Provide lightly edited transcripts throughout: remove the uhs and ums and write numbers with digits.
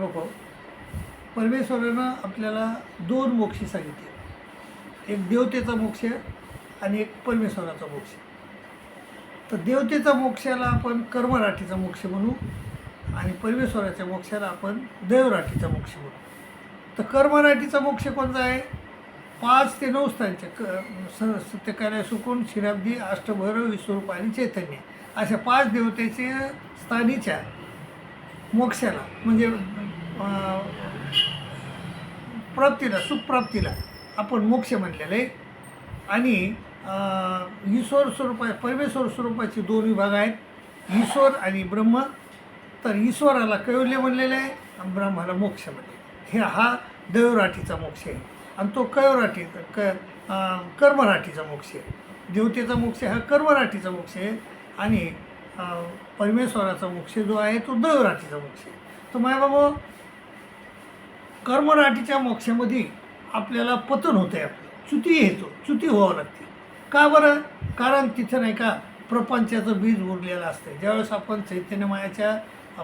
बघो, परमेश्वरानं आपल्याला दोन मोक्ष सांगितले, एक देवतेचा मोक्ष आणि एक परमेश्वराचा मोक्ष. तर देवतेचा मोक्षाला आपण कर्मराठीचा मोक्ष म्हणू आणि परमेश्वराच्या मोक्षाला आपण दैवराठीचा मोक्ष म्हणू. तर कर्मराठीचा मोक्ष कोणता आहे? 5 ते 9 स्थानचे सत्यकार्य सुकून क्षीराब्दी अष्टभैरव विश्वरूप आणि चैतन्य अशा 5 देवतेचे स्थानीच्या मोक्षाला म्हणजे प्राप्तीला सुखप्राप्तीला आपण मोक्ष म्हणलेलं आहे. आणि ईश्वर स्वरूप परमेश्वर स्वरूपाचे 2 विभाग आहेत, ईश्वर आणि ब्रह्म. तर ईश्वराला कैवल्य म्हणलेलं आहे आणि ब्रह्माला मोक्ष म्हणले. हा दैवराठीचा मोक्ष आहे आणि तो कैवराठी कर्मराठीचा मोक्ष आहे. देवतेचा मोक्ष हा कर्मराठीचा मोक्ष आहे आणि परमेश्वराचा मोक्ष जो आहे तो दैवराठीचा मोक्ष आहे. तर माझ्या बाबा, कर्मराठीच्या मोक्षामध्ये आपल्याला पतन होतं आहे, आपलं च्युती येतो, च्युती व्हावं लागते. का बरं? कारण तिथं नाही का प्रपंचाचं बीज उरलेलं असतं. ज्यावेळेस आपण चैतन्यमयाच्या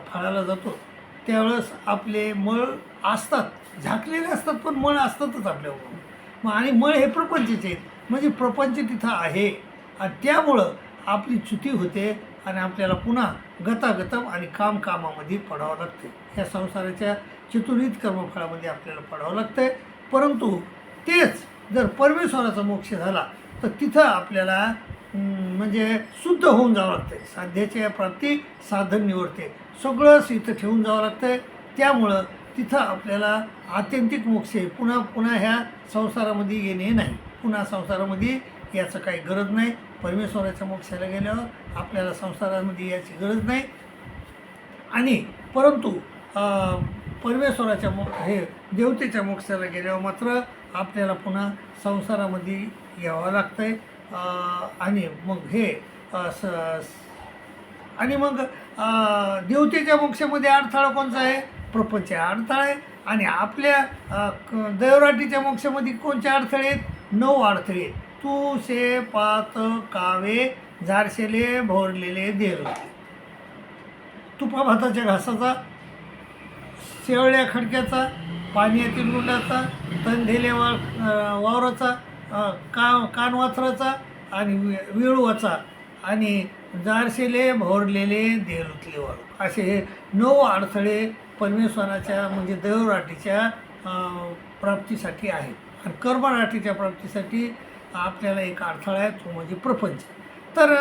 फळाला जातो त्यावेळेस आपले मळ असतात, झाकलेले असतात, पण मळ असतातच आपल्यावर. मग आणि मळ हे प्रपंचाचे आहेत, म्हणजे प्रपंच तिथं आहे आणि त्यामुळं आपली च्युती होते आणि आपल्याला पुन्हा गतागतम आणि कामामध्ये पडावं लागते. ह्या संसाराच्या चतुर्विध कर्मफळामध्ये आपल्याला पडावं लागतं आहे. परंतु तेच जर परमेश्वराचा मोक्ष झाला तर तिथं आपल्याला म्हणजे शुद्ध होऊन जावं लागतं आहे. साध्याच्या प्राप्ती साधन निवडते, सगळंच इथं ठेवून जावं लागतं आहे. त्यामुळं तिथं आपल्याला आत्यंतिक मोक्ष आहे. पुन्हा ह्या संसारामध्ये येणे नाही, पुन्हा संसारामध्ये याचं काही गरज नाही. परमेश्वराच्या मोक्षाला गेल्यावर आपल्याला संसारामध्ये याची गरज नाही. आणि परंतु परमेश्वराच्या हे देवतेच्या मोक्षाला गेल्यावर मात्र आपल्याला पुन्हा संसारामध्ये यावं लागतं आहे. आणि मग हे आणि मग देवतेच्या मोक्षामध्ये अडथळा कोणचा आहे? प्रपंच अडथळा आहे. आणि आपल्या दैवराठीच्या मोक्षामध्ये कोणते अडथळे आहेत? 9 अडथळे आहेत. तू शे पात कावे जारशेले भोरलेले देर, तुपा भाताच्या घासाचा, शेवळ्या खडक्याचा, पाण्यातील गुंडाचा, तंधेल्या वावराचा, कानवाथराचा आणि विळवाचा आणि जारशेले भोरलेले देरुतले वाळू, असे हे 9 अडथळे परमेश्वराच्या म्हणजे दैवराठीच्या प्राप्तीसाठी आहेत. आणि कर्मराठीच्या प्राप्तीसाठी आपल्याला एक अडथळा आहे, तो म्हणजे प्रपंच. तर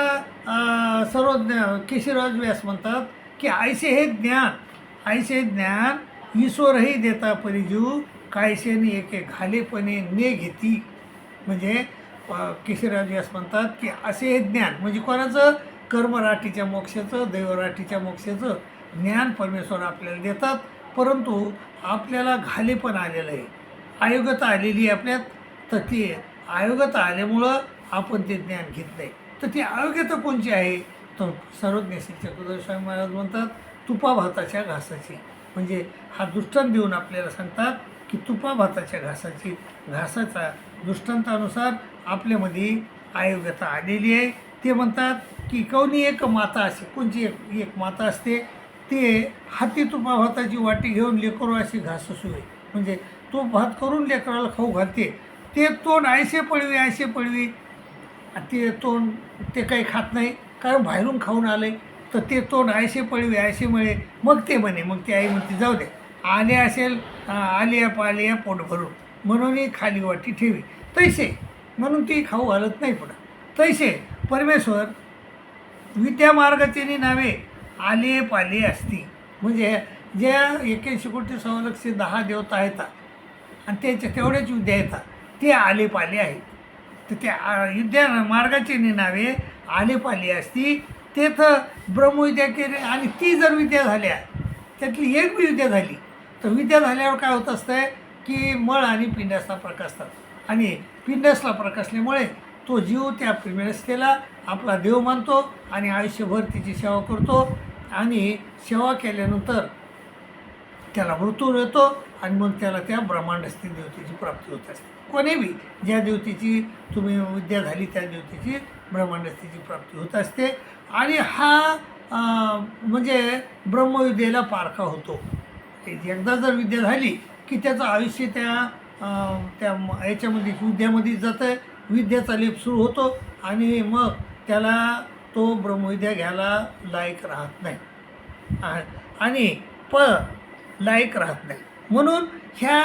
सर्वज्ञ केशवराज व्यास म्हणतात की ऐसे हे ज्ञान ईश्वरही देता परिजीव, कायशेने एके घालेपणे ने घेती. म्हणजे केशवराज व्यास म्हणतात की असे हे ज्ञान म्हणजे कोणाचं? कर्मराठीच्या मोक्षाचं, दैवराठीच्या मोक्षाचं ज्ञान परमेश्वर आपल्याला देतात. परंतु आपल्याला घालेपण आलेलं आहे, अयोग्यता आलेली आहे आपल्यात. तर ती अयोग्यता आल्यामुळं आपण ते ज्ञान घेत नाही. तर ती अयोग्यता कोणची आहे? तर सर्वज्ञ श्री चक्रधर स्वामी महाराज म्हणतात तुपा भाताच्या घासाची. म्हणजे हा दृष्टांत देऊन आपल्याला सांगतात की तुपा भाताच्या घासाचा दृष्टांतानुसार आपल्यामध्ये अयोग्यता आलेली आहे. ते म्हणतात की कोणी एक माता असे, कोणची एक माता असते, ते हाती तुपा भाताची वाटी घेऊन लेकरू अशी घास सुवे, म्हणजे तो भात करून लेकराला खाऊ घालते. ते तोंड ऐसे पळवी ते तोंड ते काही खात नाही, कारण बाहेरून खाऊन आले. तर ते तोंड ऐसे मिळे मग ते म्हणे, मग ती आई म्हणते जाऊ दे, आले असेल आलिया पोट भरून म्हणून खाली वाटी ठेवी. तैसे म्हणून ती खाऊ घालत नाही पुन्हा. तैसे परमेश्वर विद्या मार्गाचे नावे आले पाले असती. म्हणजे ज्या 81 कोटी 6,10,00,000 देवता आहेत आणि त्याच्या तेवढ्याच विद्या येतात ते आले पाले आहेत. तर त्या विद्या मार्गाचे नावे आले पाले असती. तेथं ब्रह्मविद्या केली आणि ती जर विद्या झाल्या त्यातली एक बी विद्या झाली तर विद्या झाल्यावर काय होत असतं की मळ आणि पिंडासला प्रकाशतात आणि पिंडासला प्रकाशल्यामुळे तो जीव त्या पिंडासला आपला देव मानतो आणि आयुष्यभर तिची सेवा करतो. आणि सेवा केल्यानंतर त्याला मृत्यू येतो आणि मग त्याला त्या ब्रह्मांडस्थित देवतेची प्राप्ती होत असते. कोणी बी ज्या देवतेची तुम्ही विद्या झाली त्या देवतेची ब्रह्मांडस्थितीची प्राप्ती होत असते. आणि हा म्हणजे ब्रह्मविद्येला पारखा होतो. एकदा जर विद्या झाली की त्याचं आयुष्य याच्यामध्ये विद्यामध्ये जातं, विद्याचा लेप सुरू होतो आणि मग त्याला तो ब्रह्मविद्या घ्यायला लायक राहत नाही आणि लायक राहत नाही. म्हणून ह्या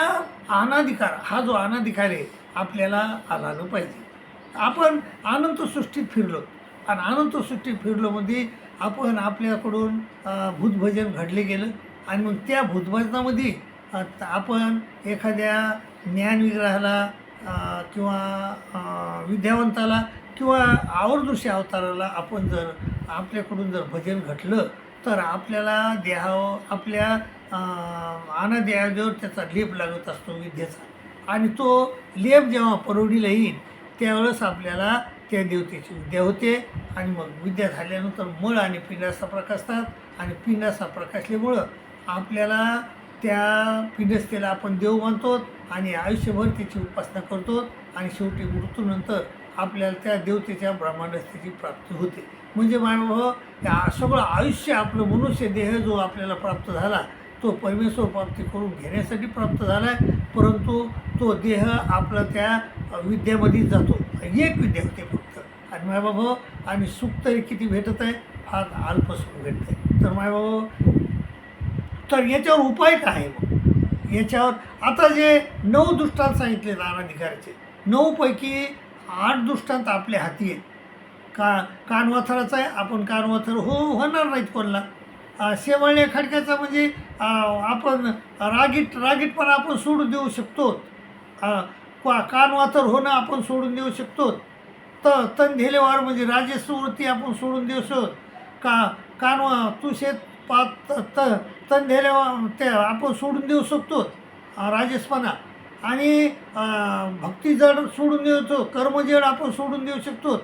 अनाधिकार, हा जो अनाधिकार आहे आपल्याला आला पाहिजे. आपण अनंत सृष्टीत फिरलो आणि अनंत सृष्टीत फिरलो म्हणजे आपण आपल्याकडून भूतभजन घडले गेलं आणि मग त्या भूतभजनामध्ये आपण एखाद्या ज्ञानविग्रहाला किंवा विद्यावंताला किंवा आवर्दृश्य अवताराला आपण जर आपल्याकडून जर भजन घडलं तर आपल्याला आपल्या अनादेहावर त्याचा लेप लागत असतो विद्येचा आणि तो लेप जेव्हा परोढीला येईल त्यावेळेस आपल्याला त्या देवतेची विद्या होते आणि मग विद्या झाल्यानंतर मळ आणि पिंडाचा प्रकाशतात आणि पिंडाचा प्रकाशल्यामुळं आपल्याला त्या पिंडस्थेला आपण देव मानतो आणि आयुष्यभर त्याची उपासना करतो आणि शेवटी मृत्यूनंतर आपल्याला त्या देवतेच्या ब्रह्मांडस्थेची प्राप्ती होते. म्हणजे मायबाबा त्या सगळं आयुष्य आपलं मनुष्य देह जो आपल्याला प्राप्त झाला तो परमेश्वर प्राप्ती करून घेण्यासाठी प्राप्त झाला आहे, परंतु तो देह आपला त्या विद्यामध्ये जातो. एक विद्या होते फक्त आणि मायबाबा आणि सुख तरी किती भेटत आहे, फार अल्प सुख भेटत आहे. तर मायबाबा तर याच्यावर उपाय काय आहे मग? याच्यावर आता जे 9 दृष्टांत सांगितले अनाधिकाराचे, 9पैकी 8 दृष्टांत आपल्या हाती आहेत. कानवाथराचा आहे, आपण कानवाथर होणार नाहीत कोणाला. शेवाळ्या खडक्याचा म्हणजे आपण रागीटपणा आपण सोडून देऊ शकतो. कानवाथर होणं आपण सोडून देऊ शकतो. तनधेलेवार म्हणजे राजस्ववृत्ती आपण सोडून देऊ शकतो. तू तनधेलेवार ते आपण सोडून देऊ शकतो राजसपणा आणि भक्तिजड सोडून देऊ शकतो, कर्मजड आपण सोडून देऊ शकतो.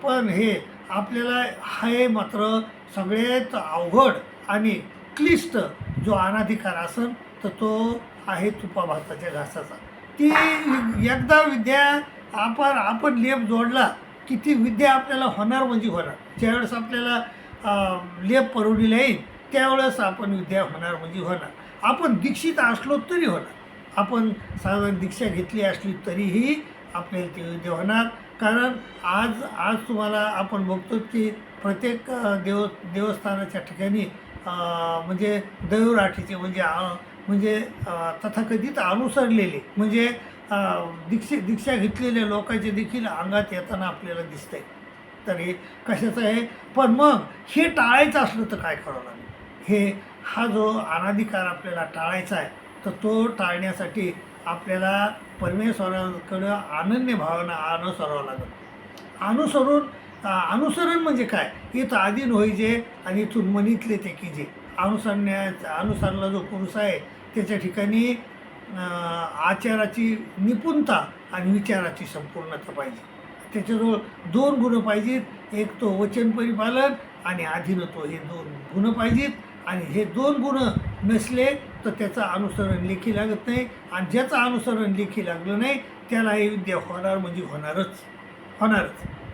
पण हे आपल्याला हे मात्र सगळ्यात अवघड आणि क्लिष्ट जो अनाधिकार असेल तर तो आहे तुपा भाताच्या घासाचा. ती एकदा विद्या आपण लेप जोडला की ती विद्या आपल्याला होणार म्हणजे होणार. ज्यावेळेस आपल्याला लेप परोढीला येईल त्यावेळेस आपण विद्या होणार म्हणजे होणार. आपण दीक्षित असलो तरी होणार, आपण साधारण दीक्षा घेतली असली तरीही आपल्याला ती विद्या होणार. कारण आज तुम्हाला आपण बघतो की प्रत्येक देवस्थानाच्या ठिकाणी म्हणजे दैवराठीचे म्हणजे तथाकथित अनुसरलेले म्हणजे दीक्षा घेतलेल्या लोकांचे देखील अंगात येताना आपल्याला दिसतंय. तर हे कशाचं आहे? पण मग हे टाळायचं असलं तर काय करावं लागेल? हा जो अनाधिकार आपल्याला टाळायचा आहे तर तो टाळण्यासाठी आपल्याला परमेश्वराकडं अनन्य भावना अनुसरावं लागेल. अनुसरण म्हणजे काय? इथं आधीन होईजे आणि इथून मनीतले ते की जे अनुसरला जो पुरुष आहे त्याच्या ठिकाणी आचाराची निपुणता आणि विचाराची संपूर्णता पाहिजे. त्याच्याजवळ 2 गुण पाहिजेत. एक तो वचन परिपालन आणि अधीनत्व, हे 2 गुण पाहिजेत. आणि हे 2 गुण नसले तर त्याचं अनुसरण लेखी लागत नाही आणि ज्याचं अनुसरण लेखी लागलं नाही त्याला हे विद्या होणार म्हणजे होणारच.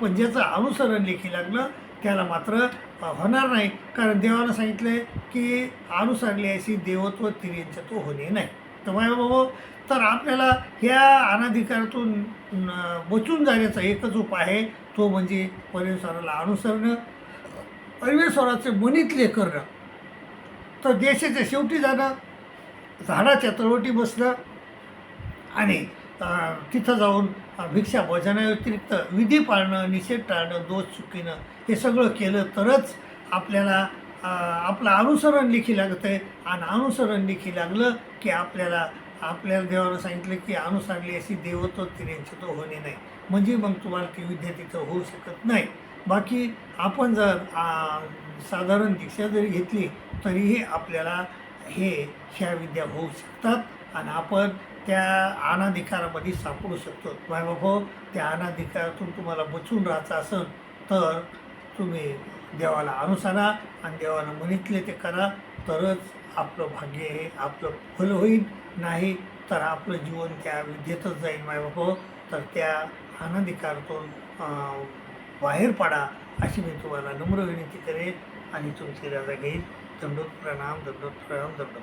पण ज्याचं अनुसरण लेखी लागलं त्याला मात्र होणार नाही. कारण देवानं सांगितलं आहे की अनुसरले अशी देवत्व तिर्यंच तो होणे नाही. तर बाबा तर आपल्याला ह्या अनाधिकारातून बचून जाण्याचा एकच उपाय आहे, तो म्हणजे परमेश्वराला अनुसरणं, परमेश्वराचे मनीतले करणं. तर देशाच्या शेवटी जाणं, झाडाच्या तळवटी बसणं आणि तिथं जाऊन भिक्षा भोजनाव्यतिरिक्त विधी पाळणं, निषेध टाळणं, दोष चुकीनं हे सगळं केलं तरच आपल्याला आपलं अनुसरण लेखी लागतं आहे. आणि अनुसरण लेखी लागलं की आपल्याला देवानं सांगितलं की अनुसरली अशी देवत्व तिर्यंच तो होणे नाही. म्हणजे मग तुम्हाला ती विद्या तिथं होऊ शकत नाही. बाकी आपण जर साधारण दीक्षा जरी घेतली तरीही आपल्याला ह्या विद्या होऊ शकतात आणि आपण त्या अनाधिकारामध्ये सापडू शकतो. बाबा त्या अनाधिकारातून तुम्हाला बचून राहायचं असेल तर तुम्ही देवाला अनुसरा आणि देवाला मनीतले ते करा, तरच आपलं भाग्य हे आपलं फल होईल. नाही तर आपलं जीवन त्या विद्येतच जाईल. बाबा तर त्या अनाधिकारातून बाहेर पडा अशी मी तुम्हाला नम्र विनंती करेन आणि तुमची रजा घेईन. दंडोत प्रणाम, दंडोत प्रणाम, दंडोत.